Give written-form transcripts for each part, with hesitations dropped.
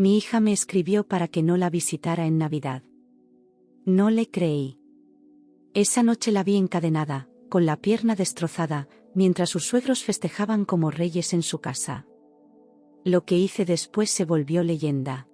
Mi hija me escribió para que no la visitara en Navidad. No le creí. Esa noche la vi encadenada, con la pierna destrozada, mientras sus suegros festejaban como reyes en su casa. Lo que hice después se volvió leyenda.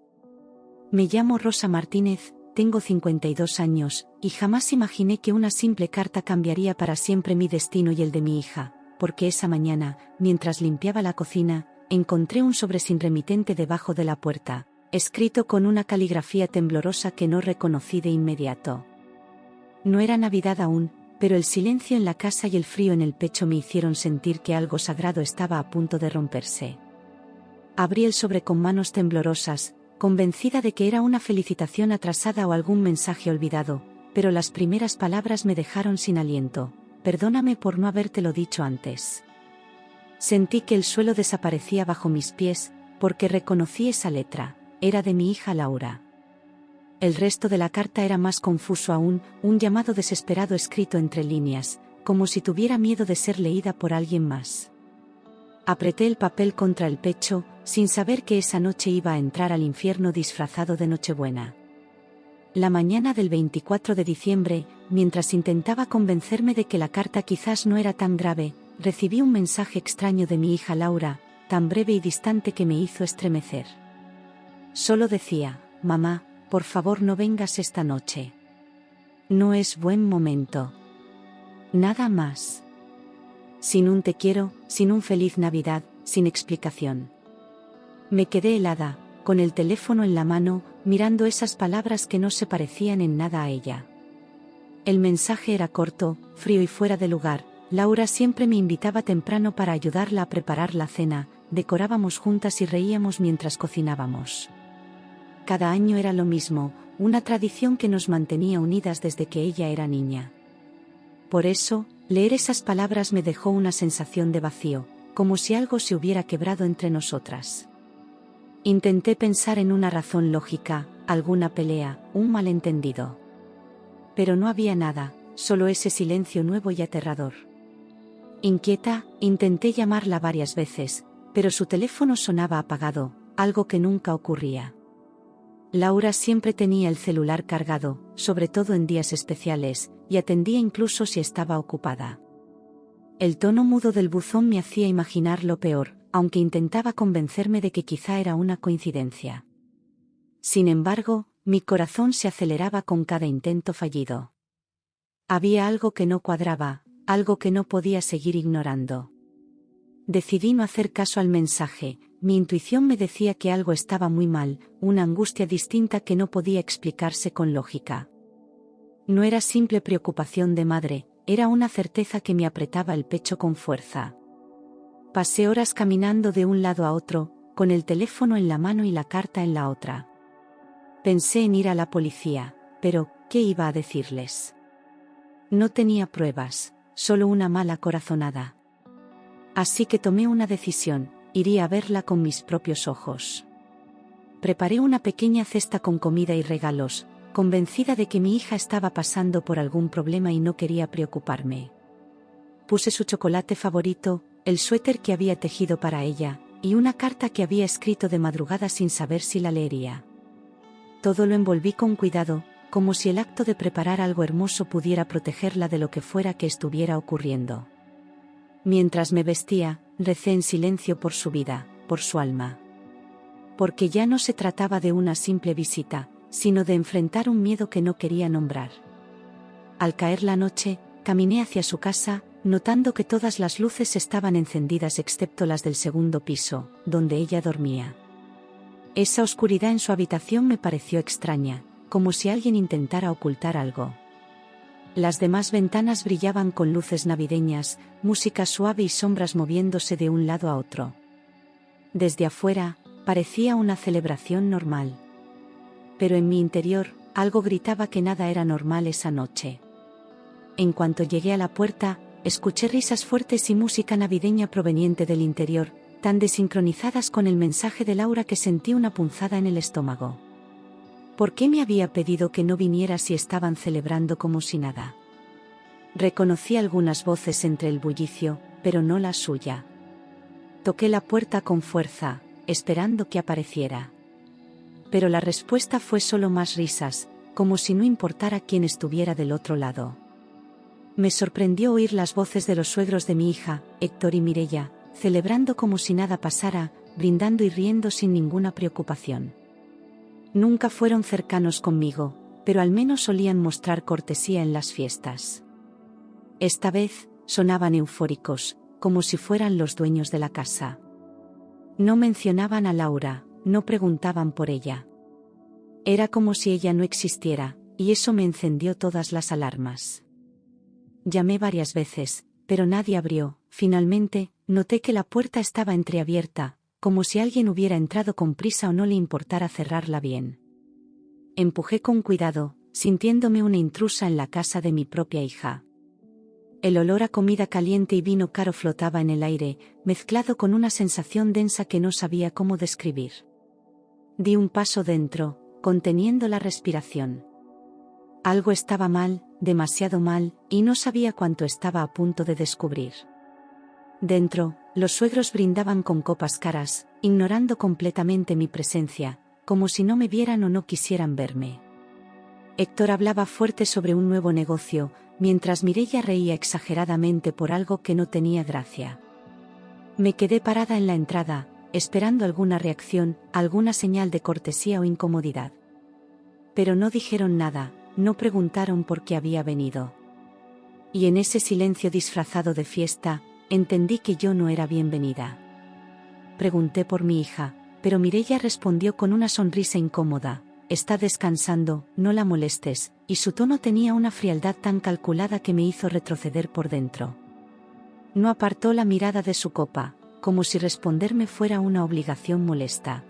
Me llamo Rosa Martínez, tengo 52 años, y jamás imaginé que una simple carta cambiaría para siempre mi destino y el de mi hija, porque esa mañana, mientras limpiaba la cocina, encontré un sobre sin remitente debajo de la puerta, escrito con una caligrafía temblorosa que no reconocí de inmediato. No era Navidad aún, pero el silencio en la casa y el frío en el pecho me hicieron sentir que algo sagrado estaba a punto de romperse. Abrí el sobre con manos temblorosas, convencida de que era una felicitación atrasada o algún mensaje olvidado, pero las primeras palabras me dejaron sin aliento. Perdóname por no habértelo dicho antes. Sentí que el suelo desaparecía bajo mis pies, porque reconocí esa letra, era de mi hija Laura. El resto de la carta era más confuso aún, un llamado desesperado escrito entre líneas, como si tuviera miedo de ser leída por alguien más. Apreté el papel contra el pecho, sin saber que esa noche iba a entrar al infierno disfrazado de Nochebuena. La mañana del 24 de diciembre, mientras intentaba convencerme de que la carta quizás no era tan grave, recibí un mensaje extraño de mi hija Laura, tan breve y distante que me hizo estremecer. Solo decía: mamá, por favor no vengas esta noche. No es buen momento. Nada más. Sin un te quiero, sin un feliz Navidad, sin explicación. Me quedé helada, con el teléfono en la mano, mirando esas palabras que no se parecían en nada a ella. El mensaje era corto, frío y fuera de lugar. Laura siempre me invitaba temprano para ayudarla a preparar la cena, decorábamos juntas y reíamos mientras cocinábamos. Cada año era lo mismo, una tradición que nos mantenía unidas desde que ella era niña. Por eso, leer esas palabras me dejó una sensación de vacío, como si algo se hubiera quebrado entre nosotras. Intenté pensar en una razón lógica, alguna pelea, un malentendido. Pero no había nada, solo ese silencio nuevo y aterrador. Inquieta, intenté llamarla varias veces, pero su teléfono sonaba apagado, algo que nunca ocurría. Laura siempre tenía el celular cargado, sobre todo en días especiales, y atendía incluso si estaba ocupada. El tono mudo del buzón me hacía imaginar lo peor, aunque intentaba convencerme de que quizá era una coincidencia. Sin embargo, mi corazón se aceleraba con cada intento fallido. Había algo que no cuadraba, algo que no podía seguir ignorando. Decidí no hacer caso al mensaje. Mi intuición me decía que algo estaba muy mal, una angustia distinta que no podía explicarse con lógica. No era simple preocupación de madre, era una certeza que me apretaba el pecho con fuerza. Pasé horas caminando de un lado a otro, con el teléfono en la mano y la carta en la otra. Pensé en ir a la policía, pero ¿qué iba a decirles? No tenía pruebas, solo una mala corazonada. Así que tomé una decisión: iría a verla con mis propios ojos. Preparé una pequeña cesta con comida y regalos, convencida de que mi hija estaba pasando por algún problema y no quería preocuparme. Puse su chocolate favorito, el suéter que había tejido para ella, y una carta que había escrito de madrugada sin saber si la leería. Todo lo envolví con cuidado, como si el acto de preparar algo hermoso pudiera protegerla de lo que fuera que estuviera ocurriendo. Mientras me vestía, recé en silencio por su vida, por su alma. Porque ya no se trataba de una simple visita, sino de enfrentar un miedo que no quería nombrar. Al caer la noche, caminé hacia su casa, notando que todas las luces estaban encendidas excepto las del segundo piso, donde ella dormía. Esa oscuridad en su habitación me pareció extraña, como si alguien intentara ocultar algo. Las demás ventanas brillaban con luces navideñas, música suave y sombras moviéndose de un lado a otro. Desde afuera, parecía una celebración normal. Pero en mi interior, algo gritaba que nada era normal esa noche. En cuanto llegué a la puerta, escuché risas fuertes y música navideña proveniente del interior, tan desincronizadas con el mensaje de Laura que sentí una punzada en el estómago. ¿Por qué me había pedido que no viniera si estaban celebrando como si nada? Reconocí algunas voces entre el bullicio, pero no la suya. Toqué la puerta con fuerza, esperando que apareciera. pero la respuesta fue solo más risas, como si no importara quién estuviera del otro lado. Me sorprendió oír las voces de los suegros de mi hija, Héctor y Mireia, celebrando como si nada pasara, brindando y riendo sin ninguna preocupación. Nunca fueron cercanos conmigo, pero al menos solían mostrar cortesía en las fiestas. Esta vez, sonaban eufóricos, como si fueran los dueños de la casa. No mencionaban a Laura, no preguntaban por ella. Era como si ella no existiera, y eso me encendió todas las alarmas. Llamé varias veces, pero nadie abrió. Finalmente, noté que la puerta estaba entreabierta, como si alguien hubiera entrado con prisa o no le importara cerrarla bien. Empujé con cuidado, sintiéndome una intrusa en la casa de mi propia hija. El olor a comida caliente y vino caro flotaba en el aire, mezclado con una sensación densa que no sabía cómo describir. Di un paso dentro, conteniendo la respiración. Algo estaba mal, demasiado mal, y no sabía cuánto estaba a punto de descubrir. Dentro, los suegros brindaban con copas caras, ignorando completamente mi presencia, como si no me vieran o no quisieran verme. Héctor hablaba fuerte sobre un nuevo negocio, mientras Mireia reía exageradamente por algo que no tenía gracia. Me quedé parada en la entrada, esperando alguna reacción, alguna señal de cortesía o incomodidad. Pero no dijeron nada, no preguntaron por qué había venido. Y en ese silencio disfrazado de fiesta, entendí que yo no era bienvenida. Pregunté por mi hija, pero Mireia respondió con una sonrisa incómoda: «Está descansando, no la molestes», y su tono tenía una frialdad tan calculada que me hizo retroceder por dentro. No apartó la mirada de su copa, como si responderme fuera una obligación molesta.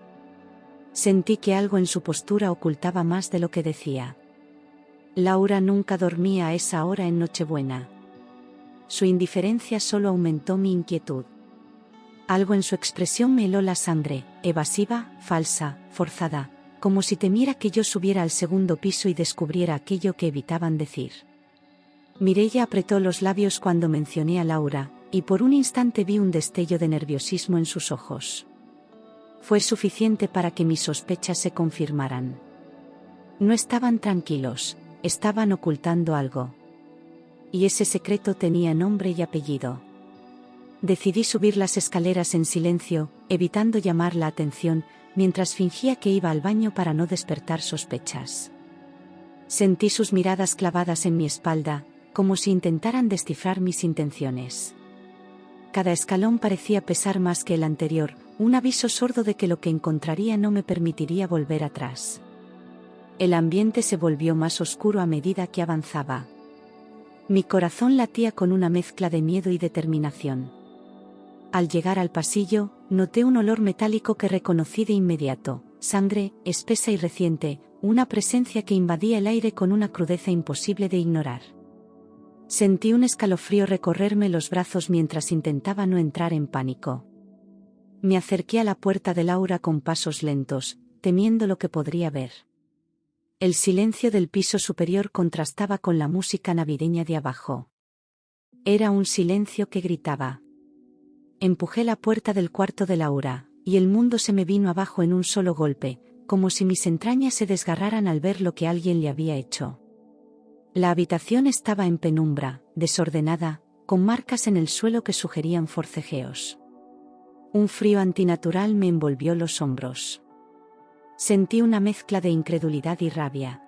Sentí que algo en su postura ocultaba más de lo que decía. Laura nunca dormía a esa hora en Nochebuena. Su indiferencia solo aumentó mi inquietud. Algo en su expresión me heló la sangre, evasiva, falsa, forzada, como si temiera que yo subiera al segundo piso y descubriera aquello que evitaban decir. Mireia apretó los labios cuando mencioné a Laura, y por un instante vi un destello de nerviosismo en sus ojos. Fue suficiente para que mis sospechas se confirmaran. No estaban tranquilos, estaban ocultando algo. Y ese secreto tenía nombre y apellido. Decidí subir las escaleras en silencio, evitando llamar la atención, mientras fingía que iba al baño para no despertar sospechas. Sentí sus miradas clavadas en mi espalda, como si intentaran descifrar mis intenciones. Cada escalón parecía pesar más que el anterior, un aviso sordo de que lo que encontraría no me permitiría volver atrás. El ambiente se volvió más oscuro a medida que avanzaba. Mi corazón latía con una mezcla de miedo y determinación. Al llegar al pasillo, noté un olor metálico que reconocí de inmediato: sangre, espesa y reciente, una presencia que invadía el aire con una crudeza imposible de ignorar. Sentí un escalofrío recorrerme los brazos mientras intentaba no entrar en pánico. Me acerqué a la puerta de Laura con pasos lentos, temiendo lo que podría ver. El silencio del piso superior contrastaba con la música navideña de abajo. Era un silencio que gritaba. Empujé la puerta del cuarto de Laura, y el mundo se me vino abajo en un solo golpe, como si mis entrañas se desgarraran al ver lo que alguien le había hecho. La habitación estaba en penumbra, desordenada, con marcas en el suelo que sugerían forcejeos. Un frío antinatural me envolvió los hombros. Sentí una mezcla de incredulidad y rabia.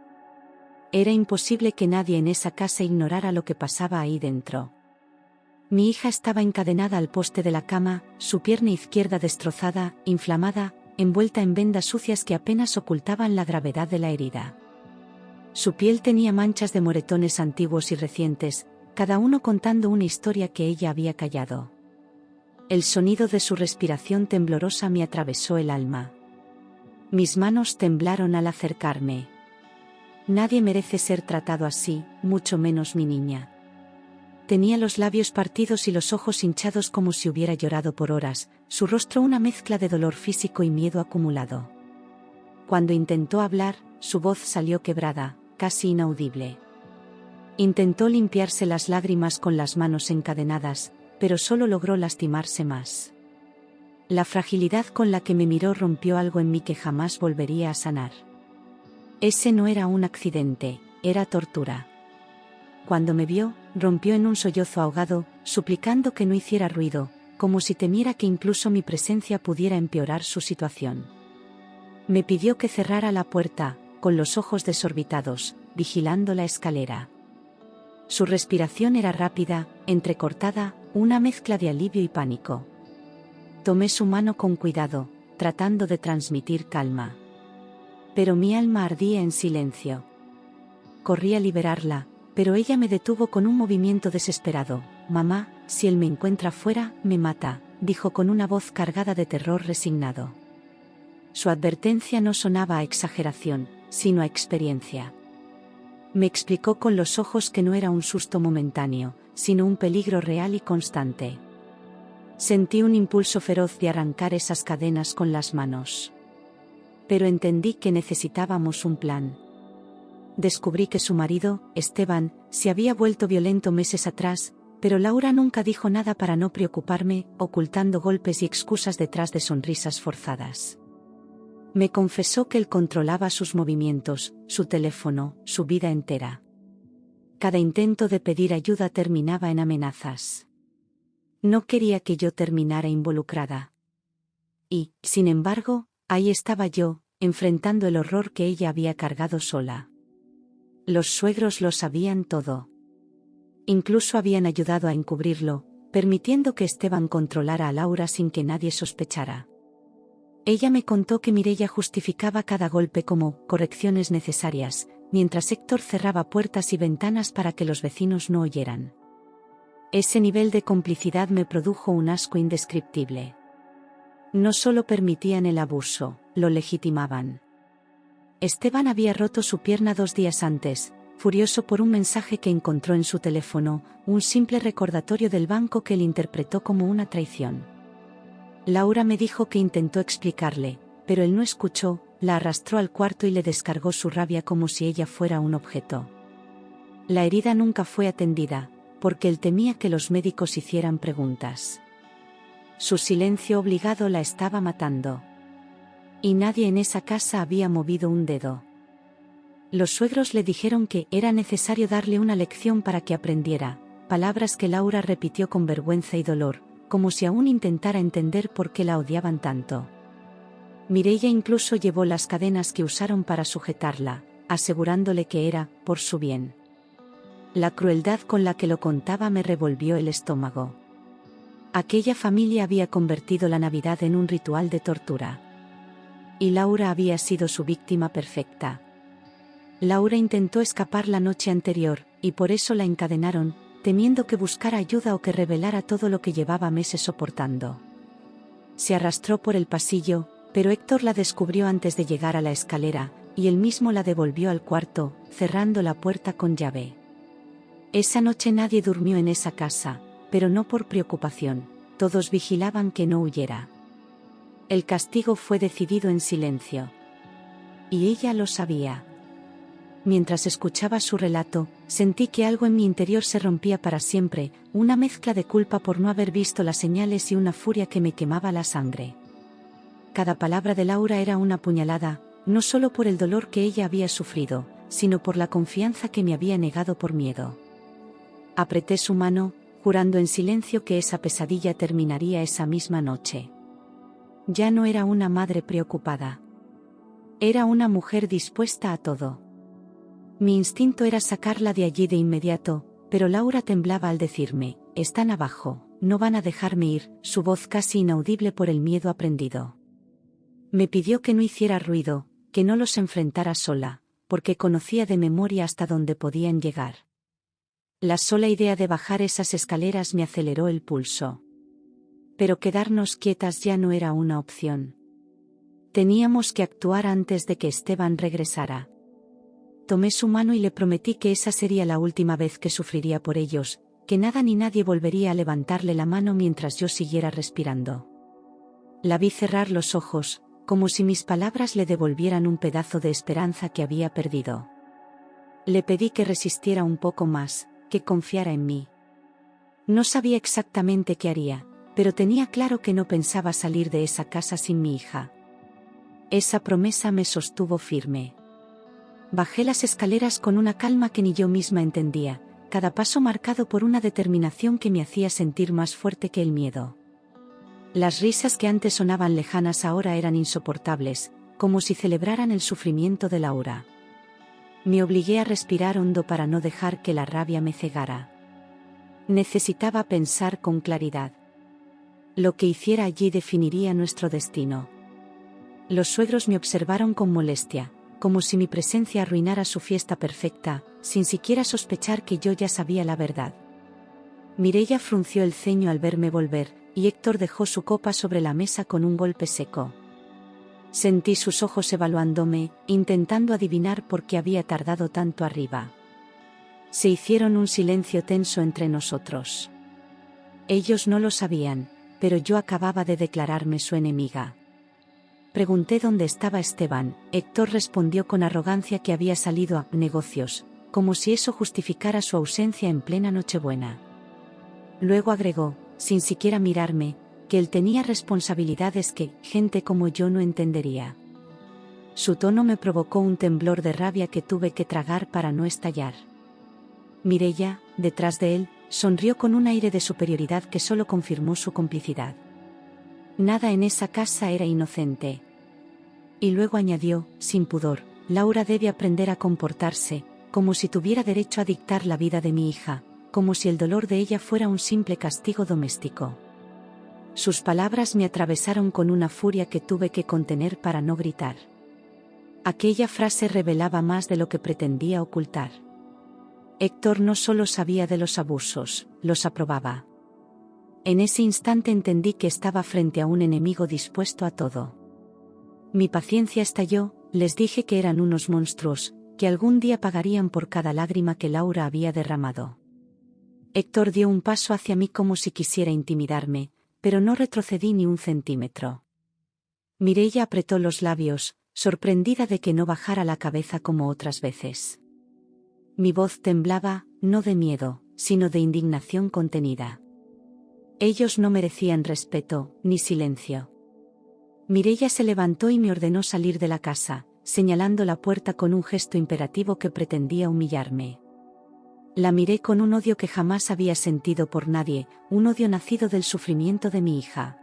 Era imposible que nadie en esa casa ignorara lo que pasaba ahí dentro. Mi hija estaba encadenada al poste de la cama, su pierna izquierda destrozada, inflamada, envuelta en vendas sucias que apenas ocultaban la gravedad de la herida. Su piel tenía manchas de moretones antiguos y recientes, cada uno contando una historia que ella había callado. El sonido de su respiración temblorosa me atravesó el alma. Mis manos temblaron al acercarme. Nadie merece ser tratado así, mucho menos mi niña. Tenía los labios partidos y los ojos hinchados como si hubiera llorado por horas, su rostro una mezcla de dolor físico y miedo acumulado. Cuando intentó hablar, su voz salió quebrada, casi inaudible. Intentó limpiarse las lágrimas con las manos encadenadas, pero solo logró lastimarse más. La fragilidad con la que me miró rompió algo en mí que jamás volvería a sanar. Ese no era un accidente, era tortura. Cuando me vio, rompió en un sollozo ahogado, suplicando que no hiciera ruido, como si temiera que incluso mi presencia pudiera empeorar su situación. Me pidió que cerrara la puerta, con los ojos desorbitados, vigilando la escalera. Su respiración era rápida, entrecortada, una mezcla de alivio y pánico. Tomé su mano con cuidado, tratando de transmitir calma. Pero mi alma ardía en silencio. Corrí a liberarla, pero ella me detuvo con un movimiento desesperado. «Mamá, si él me encuentra fuera, me mata», dijo con una voz cargada de terror resignado. Su advertencia no sonaba a exageración, sino a experiencia. Me explicó con los ojos que no era un susto momentáneo, sino un peligro real y constante. Sentí un impulso feroz de arrancar esas cadenas con las manos. Pero entendí que necesitábamos un plan. Descubrí que su marido, Esteban, se había vuelto violento meses atrás, pero Laura nunca dijo nada para no preocuparme, ocultando golpes y excusas detrás de sonrisas forzadas. Me confesó que él controlaba sus movimientos, su teléfono, su vida entera. Cada intento de pedir ayuda terminaba en amenazas. No quería que yo terminara involucrada. Y, sin embargo, ahí estaba yo, enfrentando el horror que ella había cargado sola. Los suegros lo sabían todo. Incluso habían ayudado a encubrirlo, permitiendo que Esteban controlara a Laura sin que nadie sospechara. Ella me contó que Mireia justificaba cada golpe como correcciones necesarias, mientras Héctor cerraba puertas y ventanas para que los vecinos no oyeran. Ese nivel de complicidad me produjo un asco indescriptible. No solo permitían el abuso, lo legitimaban. Esteban había roto su pierna 2 días antes, furioso por un mensaje que encontró en su teléfono, un simple recordatorio del banco que él interpretó como una traición. Laura me dijo que intentó explicarle, pero él no escuchó, la arrastró al cuarto y le descargó su rabia como si ella fuera un objeto. La herida nunca fue atendida, porque él temía que los médicos hicieran preguntas. Su silencio obligado la estaba matando. Y nadie en esa casa había movido un dedo. Los suegros le dijeron que era necesario darle una lección para que aprendiera, palabras que Laura repitió con vergüenza y dolor, como si aún intentara entender por qué la odiaban tanto. Mireia incluso llevó las cadenas que usaron para sujetarla, asegurándole que era por su bien. La crueldad con la que lo contaba me revolvió el estómago. Aquella familia había convertido la Navidad en un ritual de tortura. Y Laura había sido su víctima perfecta. Laura intentó escapar la noche anterior, y por eso la encadenaron, temiendo que buscara ayuda o que revelara todo lo que llevaba meses soportando. Se arrastró por el pasillo, pero Héctor la descubrió antes de llegar a la escalera, y él mismo la devolvió al cuarto, cerrando la puerta con llave. Esa noche nadie durmió en esa casa, pero no por preocupación, todos vigilaban que no huyera. El castigo fue decidido en silencio. Y ella lo sabía. Mientras escuchaba su relato, sentí que algo en mi interior se rompía para siempre, una mezcla de culpa por no haber visto las señales y una furia que me quemaba la sangre. Cada palabra de Laura era una puñalada, no solo por el dolor que ella había sufrido, sino por la confianza que me había negado por miedo. Apreté su mano, jurando en silencio que esa pesadilla terminaría esa misma noche. Ya no era una madre preocupada. Era una mujer dispuesta a todo. Mi instinto era sacarla de allí de inmediato, pero Laura temblaba al decirme, «Están abajo, no van a dejarme ir», su voz casi inaudible por el miedo aprendido. Me pidió que no hiciera ruido, que no los enfrentara sola, porque conocía de memoria hasta dónde podían llegar. La sola idea de bajar esas escaleras me aceleró el pulso. Pero quedarnos quietas ya no era una opción. Teníamos que actuar antes de que Esteban regresara. Tomé su mano y le prometí que esa sería la última vez que sufriría por ellos, que nada ni nadie volvería a levantarle la mano mientras yo siguiera respirando. La vi cerrar los ojos, como si mis palabras le devolvieran un pedazo de esperanza que había perdido. Le pedí que resistiera un poco más, que confiara en mí. No sabía exactamente qué haría, pero tenía claro que no pensaba salir de esa casa sin mi hija. Esa promesa me sostuvo firme. Bajé las escaleras con una calma que ni yo misma entendía, cada paso marcado por una determinación que me hacía sentir más fuerte que el miedo. Las risas que antes sonaban lejanas ahora eran insoportables, como si celebraran el sufrimiento de Laura. Me obligué a respirar hondo para no dejar que la rabia me cegara. Necesitaba pensar con claridad. Lo que hiciera allí definiría nuestro destino. Los suegros me observaron con molestia, como si mi presencia arruinara su fiesta perfecta, sin siquiera sospechar que yo ya sabía la verdad. Mireia frunció el ceño al verme volver, y Héctor dejó su copa sobre la mesa con un golpe seco. Sentí sus ojos evaluándome, intentando adivinar por qué había tardado tanto arriba. Se hicieron un silencio tenso entre nosotros. Ellos no lo sabían, pero yo acababa de declararme su enemiga. Pregunté dónde estaba Esteban. Héctor respondió con arrogancia que había salido a negocios, como si eso justificara su ausencia en plena Nochebuena. Luego agregó, sin siquiera mirarme, que él tenía responsabilidades que gente como yo no entendería. Su tono me provocó un temblor de rabia que tuve que tragar para no estallar. Mireia, detrás de él, sonrió con un aire de superioridad que solo confirmó su complicidad. Nada en esa casa era inocente. Y luego añadió, sin pudor, Laura debe aprender a comportarse, como si tuviera derecho a dictar la vida de mi hija, como si el dolor de ella fuera un simple castigo doméstico. Sus palabras me atravesaron con una furia que tuve que contener para no gritar. Aquella frase revelaba más de lo que pretendía ocultar. Héctor no solo sabía de los abusos, los aprobaba. En ese instante entendí que estaba frente a un enemigo dispuesto a todo. Mi paciencia estalló, les dije que eran unos monstruos, que algún día pagarían por cada lágrima que Laura había derramado. Héctor dio un paso hacia mí como si quisiera intimidarme, pero no retrocedí ni un centímetro. Mireia apretó los labios, sorprendida de que no bajara la cabeza como otras veces. Mi voz temblaba, no de miedo, sino de indignación contenida. Ellos no merecían respeto, ni silencio. Mireia se levantó y me ordenó salir de la casa, señalando la puerta con un gesto imperativo que pretendía humillarme. La miré con un odio que jamás había sentido por nadie, un odio nacido del sufrimiento de mi hija.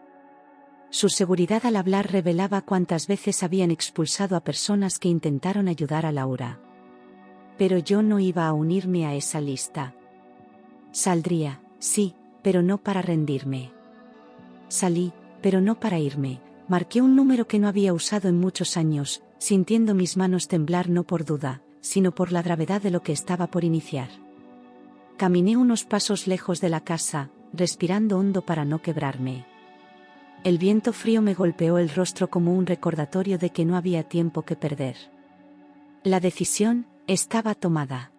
Su seguridad al hablar revelaba cuántas veces habían expulsado a personas que intentaron ayudar a Laura. Pero yo no iba a unirme a esa lista. Saldría, sí, pero no para rendirme. Salí, pero no para irme. Marqué un número que no había usado en muchos años, sintiendo mis manos temblar no por duda, sino por la gravedad de lo que estaba por iniciar. Caminé unos pasos lejos de la casa, respirando hondo para no quebrarme. El viento frío me golpeó el rostro como un recordatorio de que no había tiempo que perder. La decisión estaba tomada.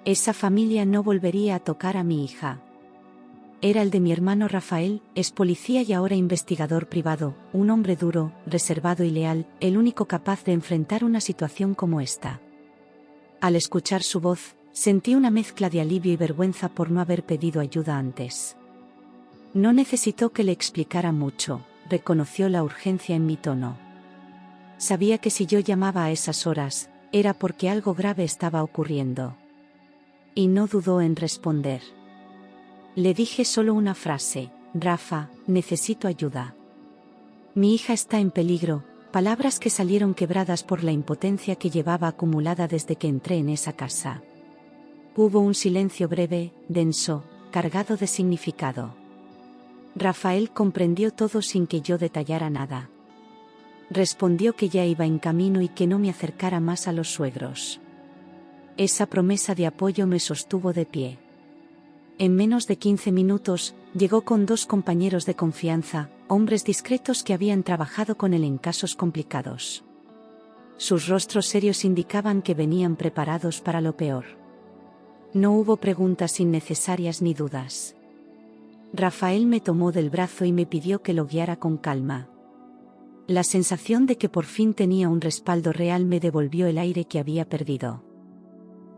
Esa familia no volvería a tocar a mi hija. Era el de mi hermano Rafael, es policía y ahora investigador privado, un hombre duro, reservado y leal, el único capaz de enfrentar una situación como esta. Al escuchar su voz, sentí una mezcla de alivio y vergüenza por no haber pedido ayuda antes. No necesitó que le explicara mucho, reconoció la urgencia en mi tono. Sabía que si yo llamaba a esas horas, era porque algo grave estaba ocurriendo. Y no dudó en responder. Le dije solo una frase, Rafa, necesito ayuda. Mi hija está en peligro, palabras que salieron quebradas por la impotencia que llevaba acumulada desde que entré en esa casa. Hubo un silencio breve, denso, cargado de significado. Rafael comprendió todo sin que yo detallara nada. Respondió que ya iba en camino y que no me acercara más a los suegros. Esa promesa de apoyo me sostuvo de pie. En menos de 15 minutos, llegó con 2 compañeros de confianza, hombres discretos que habían trabajado con él en casos complicados. Sus rostros serios indicaban que venían preparados para lo peor. No hubo preguntas innecesarias ni dudas. Rafael me tomó del brazo y me pidió que lo guiara con calma. La sensación de que por fin tenía un respaldo real me devolvió el aire que había perdido.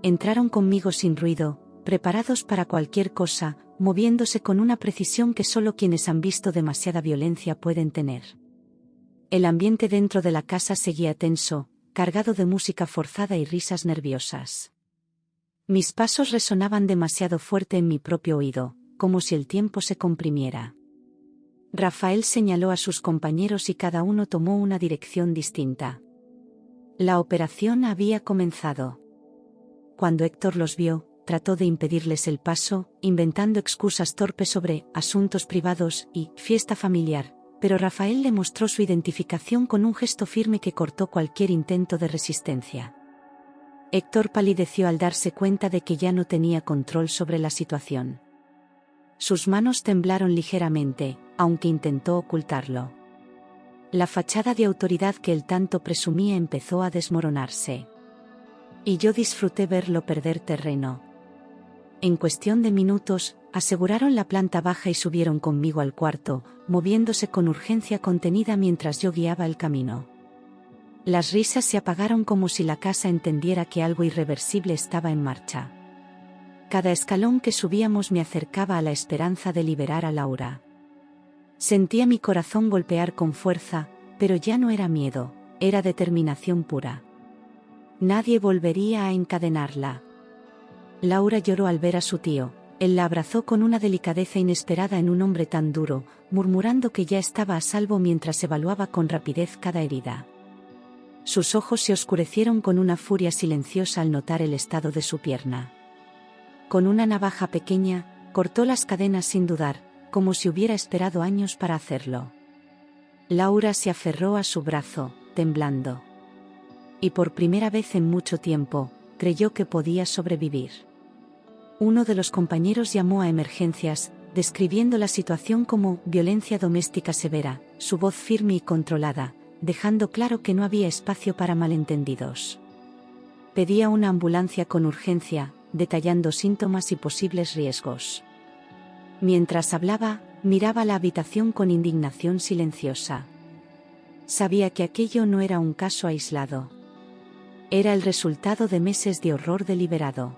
Entraron conmigo sin ruido, preparados para cualquier cosa, moviéndose con una precisión que solo quienes han visto demasiada violencia pueden tener. El ambiente dentro de la casa seguía tenso, cargado de música forzada y risas nerviosas. Mis pasos resonaban demasiado fuerte en mi propio oído, como si el tiempo se comprimiera. Rafael señaló a sus compañeros y cada uno tomó una dirección distinta. La operación había comenzado. Cuando Héctor los vio, trató de impedirles el paso, inventando excusas torpes sobre asuntos privados y fiesta familiar, pero Rafael le mostró su identificación con un gesto firme que cortó cualquier intento de resistencia. Héctor palideció al darse cuenta de que ya no tenía control sobre la situación. Sus manos temblaron ligeramente, aunque intentó ocultarlo. La fachada de autoridad que él tanto presumía empezó a desmoronarse. Y yo disfruté verlo perder terreno. En cuestión de minutos, aseguraron la planta baja y subieron conmigo al cuarto, moviéndose con urgencia contenida mientras yo guiaba el camino. Las risas se apagaron como si la casa entendiera que algo irreversible estaba en marcha. Cada escalón que subíamos me acercaba a la esperanza de liberar a Laura. Sentía mi corazón golpear con fuerza, pero ya no era miedo, era determinación pura. Nadie volvería a encadenarla. Laura lloró al ver a su tío. Él la abrazó con una delicadeza inesperada en un hombre tan duro, murmurando que ya estaba a salvo mientras evaluaba con rapidez cada herida. Sus ojos se oscurecieron con una furia silenciosa al notar el estado de su pierna. Con una navaja pequeña, cortó las cadenas sin dudar, como si hubiera esperado años para hacerlo. Laura se aferró a su brazo, temblando. Y por primera vez en mucho tiempo, creyó que podía sobrevivir. Uno de los compañeros llamó a emergencias, describiendo la situación como violencia doméstica severa, su voz firme y controlada, dejando claro que no había espacio para malentendidos. Pedía una ambulancia con urgencia, detallando síntomas y posibles riesgos. Mientras hablaba, miraba la habitación con indignación silenciosa. Sabía que aquello no era un caso aislado. Era el resultado de meses de horror deliberado.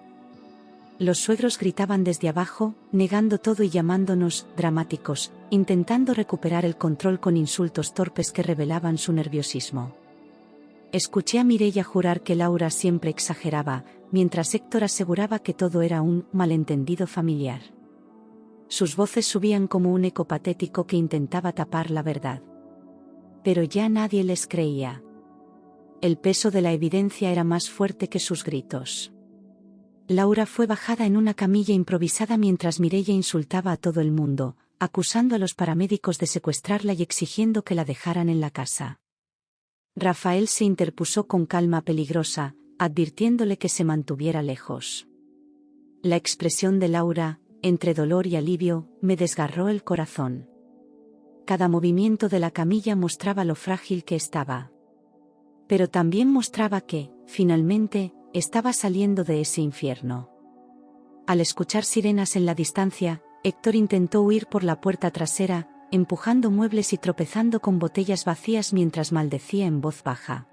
Los suegros gritaban desde abajo, negando todo y llamándonos dramáticos, intentando recuperar el control con insultos torpes que revelaban su nerviosismo. Escuché a Mireia jurar que Laura siempre exageraba, mientras Héctor aseguraba que todo era un malentendido familiar. Sus voces subían como un eco patético que intentaba tapar la verdad. Pero ya nadie les creía. El peso de la evidencia era más fuerte que sus gritos. Laura fue bajada en una camilla improvisada mientras Mireia insultaba a todo el mundo, acusando a los paramédicos de secuestrarla y exigiendo que la dejaran en la casa. Rafael se interpuso con calma peligrosa, advirtiéndole que se mantuviera lejos. La expresión de Laura, entre dolor y alivio, me desgarró el corazón. Cada movimiento de la camilla mostraba lo frágil que estaba. Pero también mostraba que, finalmente, estaba saliendo de ese infierno. Al escuchar sirenas en la distancia, Héctor intentó huir por la puerta trasera, empujando muebles y tropezando con botellas vacías mientras maldecía en voz baja.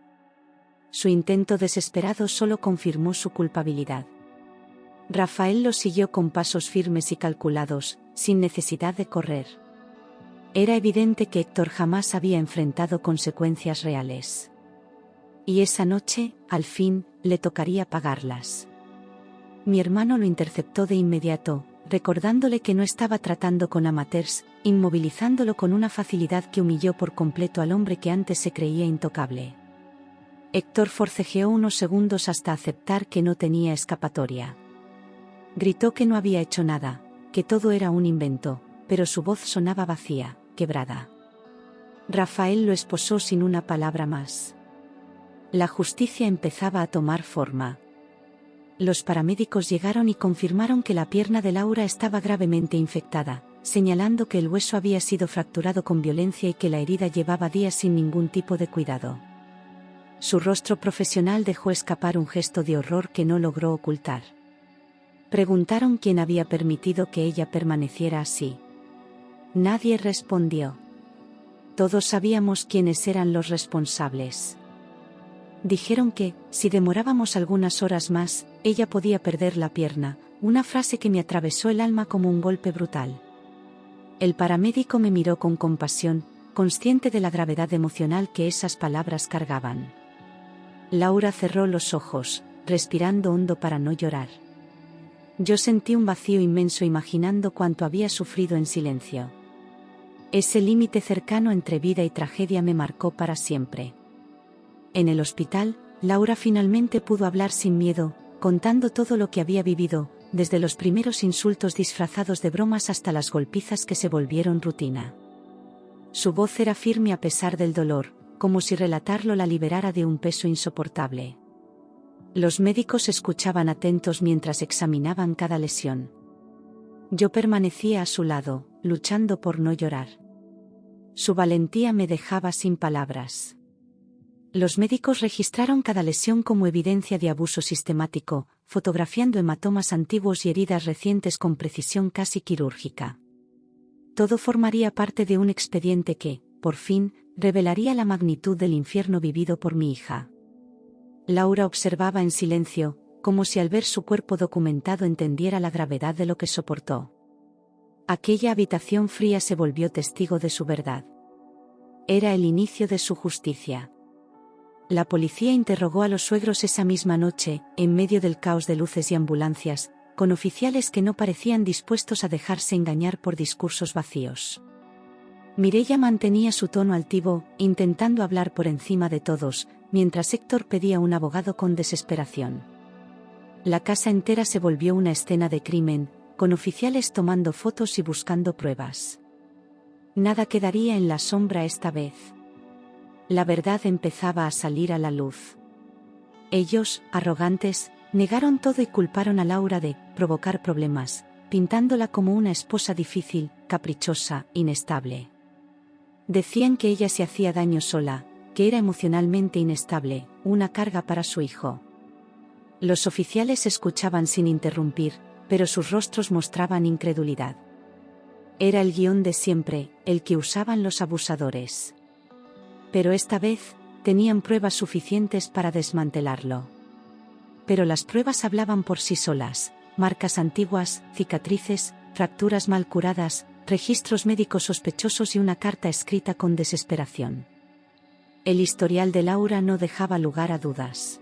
Su intento desesperado solo confirmó su culpabilidad. Rafael lo siguió con pasos firmes y calculados, sin necesidad de correr. Era evidente que Héctor jamás había enfrentado consecuencias reales. Y esa noche, al fin, le tocaría pagarlas. Mi hermano lo interceptó de inmediato, recordándole que no estaba tratando con amateurs, inmovilizándolo con una facilidad que humilló por completo al hombre que antes se creía intocable. Héctor forcejeó unos segundos hasta aceptar que no tenía escapatoria. Gritó que no había hecho nada, que todo era un invento, pero su voz sonaba vacía, quebrada. Rafael lo esposó sin una palabra más. La justicia empezaba a tomar forma. Los paramédicos llegaron y confirmaron que la pierna de Laura estaba gravemente infectada, señalando que el hueso había sido fracturado con violencia y que la herida llevaba días sin ningún tipo de cuidado. Su rostro profesional dejó escapar un gesto de horror que no logró ocultar. Preguntaron quién había permitido que ella permaneciera así. Nadie respondió. Todos sabíamos quiénes eran los responsables. Dijeron que, si demorábamos algunas horas más, ella podía perder la pierna, una frase que me atravesó el alma como un golpe brutal. El paramédico me miró con compasión, consciente de la gravedad emocional que esas palabras cargaban. Laura cerró los ojos, respirando hondo para no llorar. Yo sentí un vacío inmenso imaginando cuánto había sufrido en silencio. Ese límite cercano entre vida y tragedia me marcó para siempre. En el hospital, Laura finalmente pudo hablar sin miedo, contando todo lo que había vivido, desde los primeros insultos disfrazados de bromas hasta las golpizas que se volvieron rutina. Su voz era firme a pesar del dolor, como si relatarlo la liberara de un peso insoportable. Los médicos escuchaban atentos mientras examinaban cada lesión. Yo permanecía a su lado, luchando por no llorar. Su valentía me dejaba sin palabras. Los médicos registraron cada lesión como evidencia de abuso sistemático, fotografiando hematomas antiguos y heridas recientes con precisión casi quirúrgica. Todo formaría parte de un expediente que, por fin, revelaría la magnitud del infierno vivido por mi hija. Laura observaba en silencio, como si al ver su cuerpo documentado entendiera la gravedad de lo que soportó. Aquella habitación fría se volvió testigo de su verdad. Era el inicio de su justicia. La policía interrogó a los suegros esa misma noche, en medio del caos de luces y ambulancias, con oficiales que no parecían dispuestos a dejarse engañar por discursos vacíos. Mireia mantenía su tono altivo, intentando hablar por encima de todos, mientras Héctor pedía un abogado con desesperación. La casa entera se volvió una escena de crimen, con oficiales tomando fotos y buscando pruebas. Nada quedaría en la sombra esta vez. La verdad empezaba a salir a la luz. Ellos, arrogantes, negaron todo y culparon a Laura de provocar problemas, pintándola como una esposa difícil, caprichosa, inestable. Decían que ella se hacía daño sola, que era emocionalmente inestable, una carga para su hijo. Los oficiales escuchaban sin interrumpir, pero sus rostros mostraban incredulidad. Era el guión de siempre, el que usaban los abusadores. Pero esta vez, tenían pruebas suficientes para desmantelarlo. Pero las pruebas hablaban por sí solas: marcas antiguas, cicatrices, fracturas mal curadas, registros médicos sospechosos y una carta escrita con desesperación. El historial de Laura no dejaba lugar a dudas.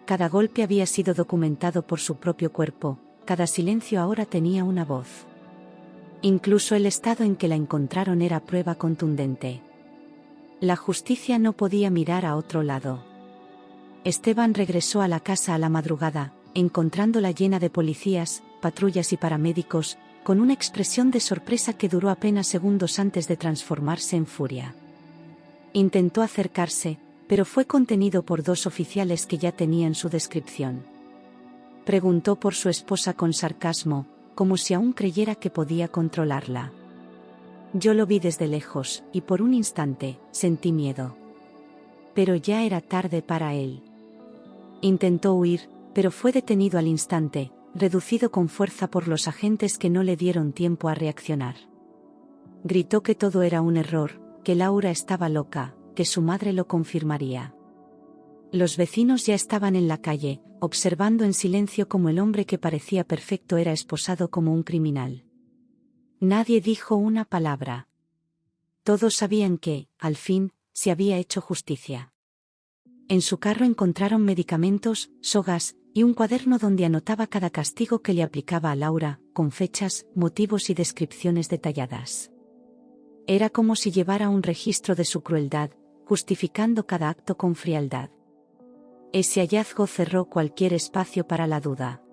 Cada golpe había sido documentado por su propio cuerpo, cada silencio ahora tenía una voz. Incluso el estado en que la encontraron era prueba contundente. La justicia no podía mirar a otro lado. Esteban regresó a la casa a la madrugada, encontrándola llena de policías, patrullas y paramédicos, con una expresión de sorpresa que duró apenas segundos antes de transformarse en furia. Intentó acercarse, pero fue contenido por dos oficiales que ya tenían su descripción. Preguntó por su esposa con sarcasmo, como si aún creyera que podía controlarla. Yo lo vi desde lejos, y por un instante, sentí miedo. Pero ya era tarde para él. Intentó huir, pero fue detenido al instante, reducido con fuerza por los agentes que no le dieron tiempo a reaccionar. Gritó que todo era un error, que Laura estaba loca, que su madre lo confirmaría. Los vecinos ya estaban en la calle, observando en silencio cómo el hombre que parecía perfecto era esposado como un criminal. Nadie dijo una palabra. Todos sabían que, al fin, se había hecho justicia. En su carro encontraron medicamentos, sogas, y un cuaderno donde anotaba cada castigo que le aplicaba a Laura, con fechas, motivos y descripciones detalladas. Era como si llevara un registro de su crueldad, justificando cada acto con frialdad. Ese hallazgo cerró cualquier espacio para la duda.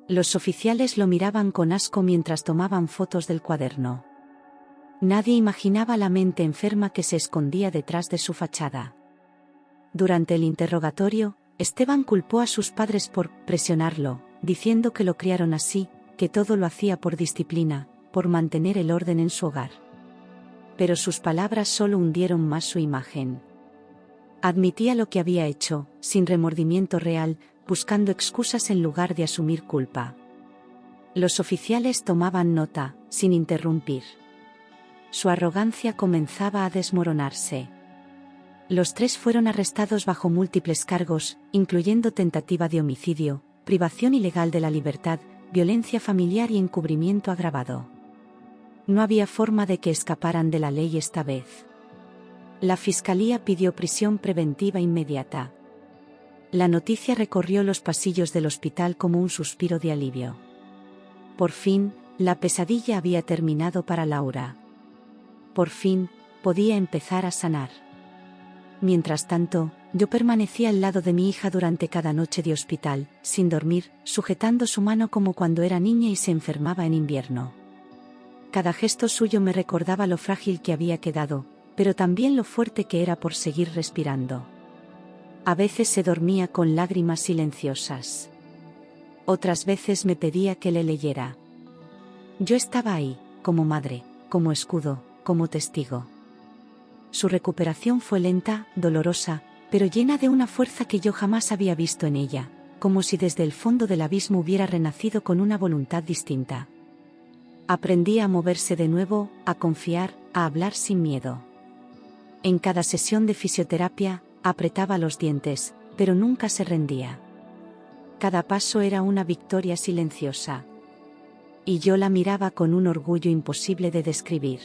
Los oficiales lo miraban con asco mientras tomaban fotos del cuaderno. Nadie imaginaba la mente enferma que se escondía detrás de su fachada. Durante el interrogatorio, Esteban culpó a sus padres por presionarlo, diciendo que lo criaron así, que todo lo hacía por disciplina, por mantener el orden en su hogar. Pero sus palabras solo hundieron más su imagen. Admitía lo que había hecho, sin remordimiento real, buscando excusas en lugar de asumir culpa. Los oficiales tomaban nota, sin interrumpir. Su arrogancia comenzaba a desmoronarse. Los tres fueron arrestados bajo múltiples cargos, incluyendo tentativa de homicidio, privación ilegal de la libertad, violencia familiar y encubrimiento agravado. No había forma de que escaparan de la ley esta vez. La fiscalía pidió prisión preventiva inmediata. La noticia recorrió los pasillos del hospital como un suspiro de alivio. Por fin, la pesadilla había terminado para Laura. Por fin, podía empezar a sanar. Mientras tanto, yo permanecía al lado de mi hija durante cada noche de hospital, sin dormir, sujetando su mano como cuando era niña y se enfermaba en invierno. Cada gesto suyo me recordaba lo frágil que había quedado, pero también lo fuerte que era por seguir respirando. A veces se dormía con lágrimas silenciosas. Otras veces me pedía que le leyera. Yo estaba ahí, como madre, como escudo, como testigo. Su recuperación fue lenta, dolorosa, pero llena de una fuerza que yo jamás había visto en ella, como si desde el fondo del abismo hubiera renacido con una voluntad distinta. Aprendía a moverse de nuevo, a confiar, a hablar sin miedo. En cada sesión de fisioterapia, apretaba los dientes, pero nunca se rendía. Cada paso era una victoria silenciosa. Y yo la miraba con un orgullo imposible de describir.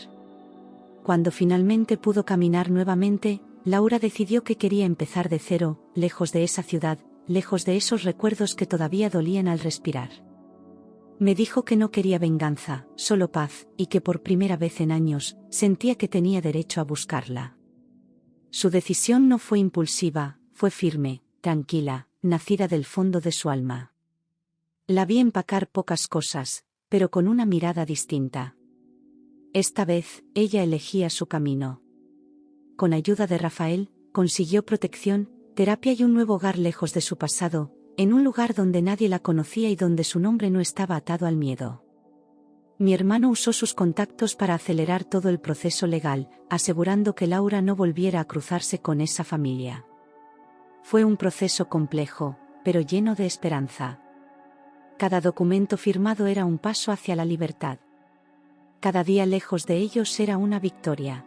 Cuando finalmente pudo caminar nuevamente, Laura decidió que quería empezar de cero, lejos de esa ciudad, lejos de esos recuerdos que todavía dolían al respirar. Me dijo que no quería venganza, solo paz, y que por primera vez en años, sentía que tenía derecho a buscarla. Su decisión no fue impulsiva, fue firme, tranquila, nacida del fondo de su alma. La vi empacar pocas cosas, pero con una mirada distinta. Esta vez, ella elegía su camino. Con ayuda de Rafael, consiguió protección, terapia y un nuevo hogar lejos de su pasado, en un lugar donde nadie la conocía y donde su nombre no estaba atado al miedo. Mi hermano usó sus contactos para acelerar todo el proceso legal, asegurando que Laura no volviera a cruzarse con esa familia. Fue un proceso complejo, pero lleno de esperanza. Cada documento firmado era un paso hacia la libertad. Cada día lejos de ellos era una victoria.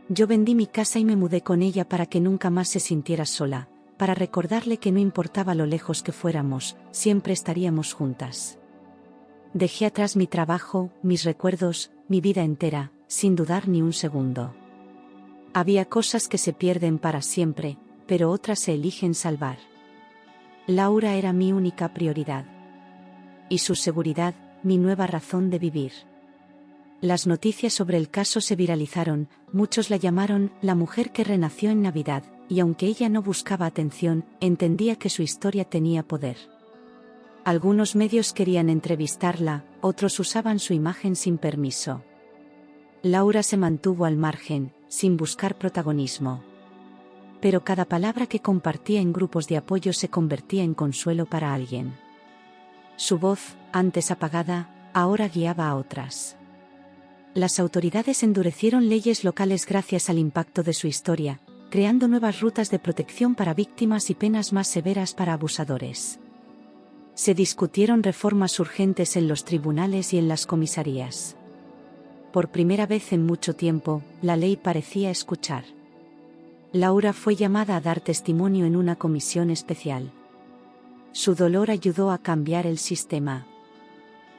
Yo vendí mi casa y me mudé con ella para que nunca más se sintiera sola, para recordarle que no importaba lo lejos que fuéramos, siempre estaríamos juntas. Dejé atrás mi trabajo, mis recuerdos, mi vida entera, sin dudar ni un segundo. Había cosas que se pierden para siempre, pero otras se eligen salvar. Laura era mi única prioridad. Y su seguridad, mi nueva razón de vivir. Las noticias sobre el caso se viralizaron, muchos la llamaron la mujer que renació en Navidad, y aunque ella no buscaba atención, entendía que su historia tenía poder. Algunos medios querían entrevistarla, otros usaban su imagen sin permiso. Laura se mantuvo al margen, sin buscar protagonismo. Pero cada palabra que compartía en grupos de apoyo se convertía en consuelo para alguien. Su voz, antes apagada, ahora guiaba a otras. Las autoridades endurecieron leyes locales gracias al impacto de su historia, creando nuevas rutas de protección para víctimas y penas más severas para abusadores. Se discutieron reformas urgentes en los tribunales y en las comisarías. Por primera vez en mucho tiempo, la ley parecía escuchar. Laura fue llamada a dar testimonio en una comisión especial. Su dolor ayudó a cambiar el sistema.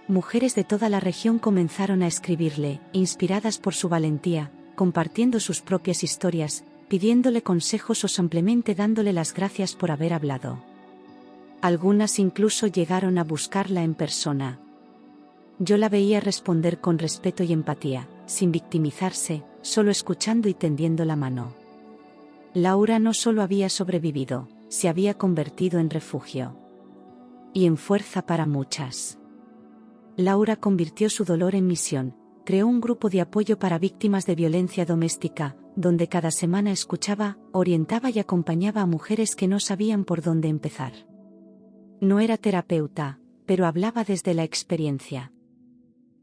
Mujeres de toda la región comenzaron a escribirle, inspiradas por su valentía, compartiendo sus propias historias, pidiéndole consejos o simplemente dándole las gracias por haber hablado. Algunas incluso llegaron a buscarla en persona. Yo la veía responder con respeto y empatía, sin victimizarse, solo escuchando y tendiendo la mano. Laura no solo había sobrevivido, se había convertido en refugio. Y en fuerza para muchas. Laura convirtió su dolor en misión, creó un grupo de apoyo para víctimas de violencia doméstica, donde cada semana escuchaba, orientaba y acompañaba a mujeres que no sabían por dónde empezar. No era terapeuta, pero hablaba desde la experiencia.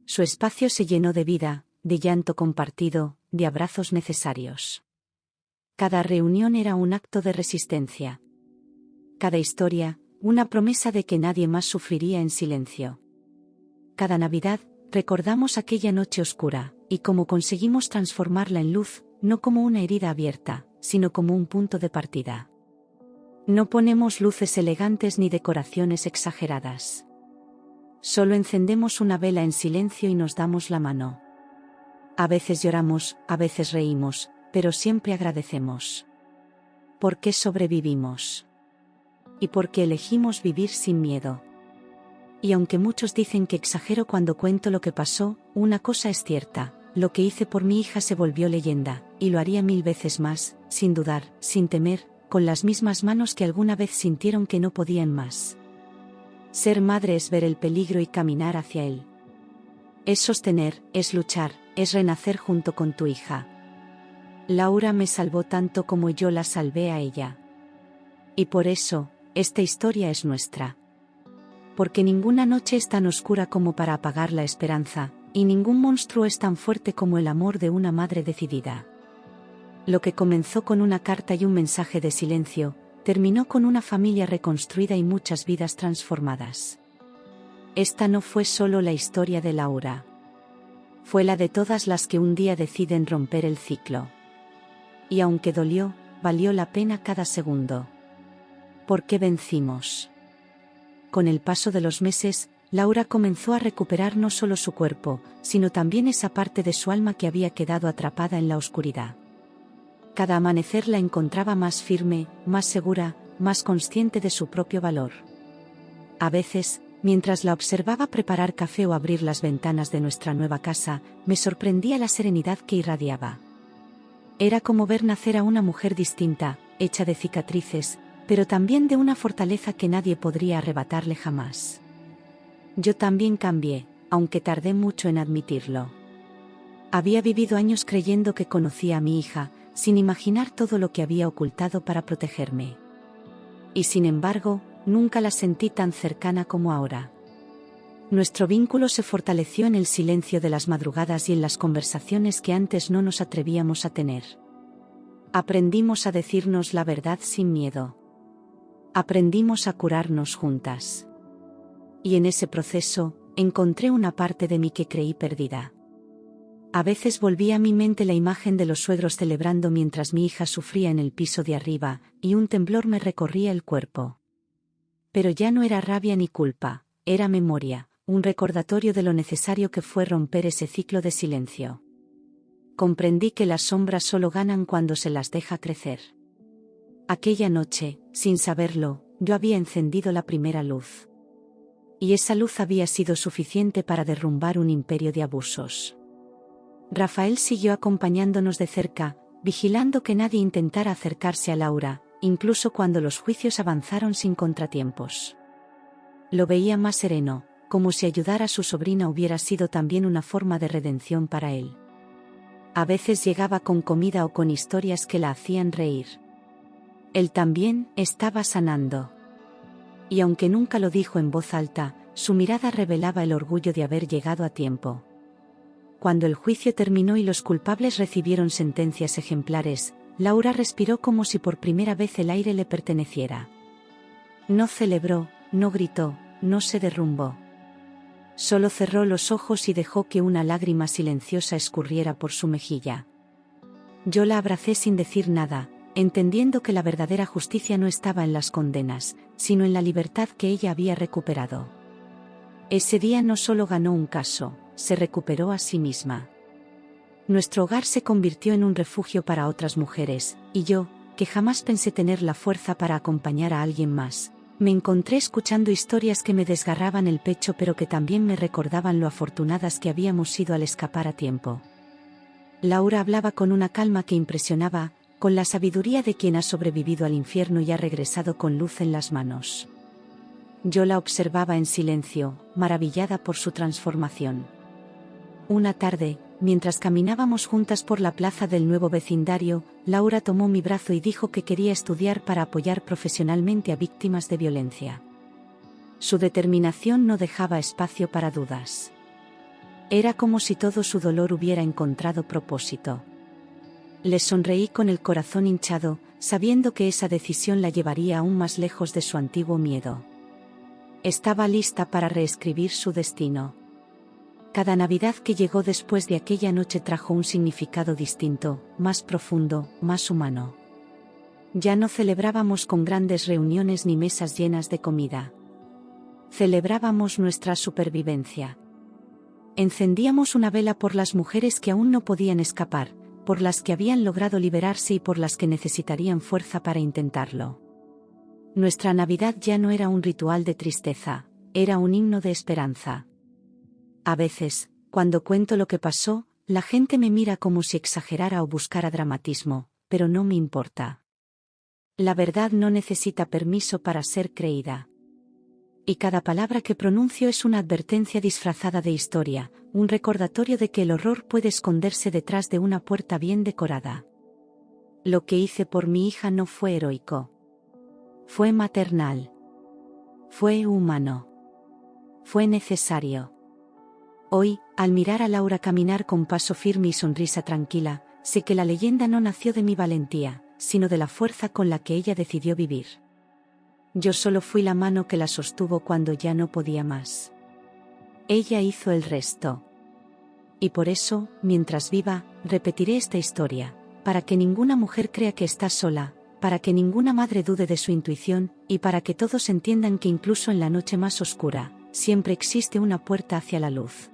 Su espacio se llenó de vida, de llanto compartido, de abrazos necesarios. Cada reunión era un acto de resistencia. Cada historia, una promesa de que nadie más sufriría en silencio. Cada Navidad, recordamos aquella noche oscura, y cómo conseguimos transformarla en luz, no como una herida abierta, sino como un punto de partida. No ponemos luces elegantes ni decoraciones exageradas. Solo encendemos una vela en silencio y nos damos la mano. A veces lloramos, a veces reímos, pero siempre agradecemos. ¿Por qué sobrevivimos? Y por qué elegimos vivir sin miedo. Y aunque muchos dicen que exagero cuando cuento lo que pasó, una cosa es cierta: lo que hice por mi hija se volvió leyenda, y lo haría 1000 veces más, sin dudar, sin temer, con las mismas manos que alguna vez sintieron que no podían más. Ser madre es ver el peligro y caminar hacia él. Es sostener, es luchar, es renacer junto con tu hija. Laura me salvó tanto como yo la salvé a ella. Y por eso, esta historia es nuestra. Porque ninguna noche es tan oscura como para apagar la esperanza, y ningún monstruo es tan fuerte como el amor de una madre decidida. Lo que comenzó con una carta y un mensaje de silencio, terminó con una familia reconstruida y muchas vidas transformadas. Esta no fue solo la historia de Laura. Fue la de todas las que un día deciden romper el ciclo. Y aunque dolió, valió la pena cada segundo. Porque vencimos. Con el paso de los meses, Laura comenzó a recuperar no solo su cuerpo, sino también esa parte de su alma que había quedado atrapada en la oscuridad. Cada amanecer la encontraba más firme, más segura, más consciente de su propio valor. A veces, mientras la observaba preparar café o abrir las ventanas de nuestra nueva casa, me sorprendía la serenidad que irradiaba. Era como ver nacer a una mujer distinta, hecha de cicatrices, pero también de una fortaleza que nadie podría arrebatarle jamás. Yo también cambié, aunque tardé mucho en admitirlo. Había vivido años creyendo que conocía a mi hija, sin imaginar todo lo que había ocultado para protegerme. Y sin embargo, nunca la sentí tan cercana como ahora. Nuestro vínculo se fortaleció en el silencio de las madrugadas y en las conversaciones que antes no nos atrevíamos a tener. Aprendimos a decirnos la verdad sin miedo. Aprendimos a curarnos juntas. Y en ese proceso, encontré una parte de mí que creí perdida. A veces volvía a mi mente la imagen de los suegros celebrando mientras mi hija sufría en el piso de arriba, y un temblor me recorría el cuerpo. Pero ya no era rabia ni culpa, era memoria, un recordatorio de lo necesario que fue romper ese ciclo de silencio. Comprendí que las sombras solo ganan cuando se las deja crecer. Aquella noche, sin saberlo, yo había encendido la primera luz. Y esa luz había sido suficiente para derrumbar un imperio de abusos. Rafael siguió acompañándonos de cerca, vigilando que nadie intentara acercarse a Laura, incluso cuando los juicios avanzaron sin contratiempos. Lo veía más sereno, como si ayudar a su sobrina hubiera sido también una forma de redención para él. A veces llegaba con comida o con historias que la hacían reír. Él también estaba sanando. Y aunque nunca lo dijo en voz alta, su mirada revelaba el orgullo de haber llegado a tiempo. Cuando el juicio terminó y los culpables recibieron sentencias ejemplares, Laura respiró como si por primera vez el aire le perteneciera. No celebró, no gritó, no se derrumbó. Solo cerró los ojos y dejó que una lágrima silenciosa escurriera por su mejilla. Yo la abracé sin decir nada, entendiendo que la verdadera justicia no estaba en las condenas, sino en la libertad que ella había recuperado. Ese día no solo ganó un caso, se recuperó a sí misma. Nuestro hogar se convirtió en un refugio para otras mujeres, y yo, que jamás pensé tener la fuerza para acompañar a alguien más, me encontré escuchando historias que me desgarraban el pecho pero que también me recordaban lo afortunadas que habíamos sido al escapar a tiempo. Laura hablaba con una calma que impresionaba, con la sabiduría de quien ha sobrevivido al infierno y ha regresado con luz en las manos. Yo la observaba en silencio, maravillada por su transformación. Una tarde, mientras caminábamos juntas por la plaza del nuevo vecindario, Laura tomó mi brazo y dijo que quería estudiar para apoyar profesionalmente a víctimas de violencia. Su determinación no dejaba espacio para dudas. Era como si todo su dolor hubiera encontrado propósito. Le sonreí con el corazón hinchado, sabiendo que esa decisión la llevaría aún más lejos de su antiguo miedo. Estaba lista para reescribir su destino. Cada Navidad que llegó después de aquella noche trajo un significado distinto, más profundo, más humano. Ya no celebrábamos con grandes reuniones ni mesas llenas de comida. Celebrábamos nuestra supervivencia. Encendíamos una vela por las mujeres que aún no podían escapar, por las que habían logrado liberarse y por las que necesitarían fuerza para intentarlo. Nuestra Navidad ya no era un ritual de tristeza, era un himno de esperanza. A veces, cuando cuento lo que pasó, la gente me mira como si exagerara o buscara dramatismo, pero no me importa. La verdad no necesita permiso para ser creída. Y cada palabra que pronuncio es una advertencia disfrazada de historia, un recordatorio de que el horror puede esconderse detrás de una puerta bien decorada. Lo que hice por mi hija no fue heroico. Fue maternal. Fue humano. Fue necesario. Hoy, al mirar a Laura caminar con paso firme y sonrisa tranquila, sé que la leyenda no nació de mi valentía, sino de la fuerza con la que ella decidió vivir. Yo solo fui la mano que la sostuvo cuando ya no podía más. Ella hizo el resto. Y por eso, mientras viva, repetiré esta historia, para que ninguna mujer crea que está sola, para que ninguna madre dude de su intuición, y para que todos entiendan que incluso en la noche más oscura, siempre existe una puerta hacia la luz.